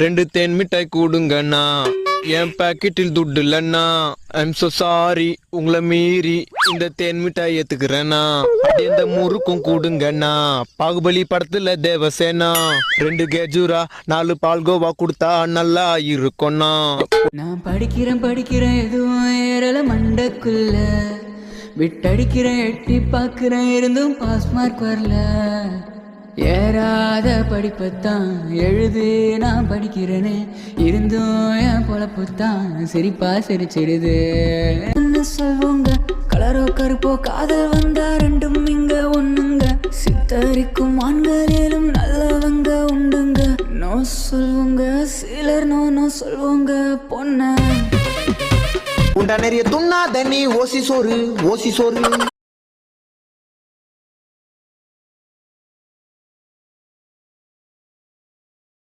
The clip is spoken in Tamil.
2 தேன் மிட்டாய் கூடுங்கண்ணா, என் பாக்கெட்டில் துட்டு இல்லண்ணா. ஐம் சோ சாரி, உங்களை மீறி இந்த தேன் மிட்டாய் ஏத்துக்கிறேண்ணா. இந்த முறுக்கும் கூடுங்கண்ணா, பாகுபலி படத்துல தேவசேனா. 2 கேஜூரா 4 பால்கோவா கொடுத்தா நல்லா இருக்கும்ண்ணா. நான் படிக்கிறேன் எதுவும் ஏறல மண்டக்குள்ள, விட்டடிக்கிறேன் எட்டி பார்க்கிறேன் இருந்தும் பாஸ் மார்க் வரல. ஏறாத படிப்பத்தான் எழுது நான் படிக்கிறேனே, இருந்தும் என் பொழப்புத்தான் சிரிப்பா சிரிச்சிடுது. என்ன சொல்வோங்க, கலரோ கருப்போ காதல் வந்தா ரெண்டும் இங்க ஒண்ணுங்க. சித்தரிக்கும் ஆண்களிலும் நல்லவங்க உண்டுங்க. நோ சொல்வோங்க சிலர், நோ சொல்வோங்க பொண்ண. உண்டா நிறைய துண்ணாத நீ ஓசி சோறு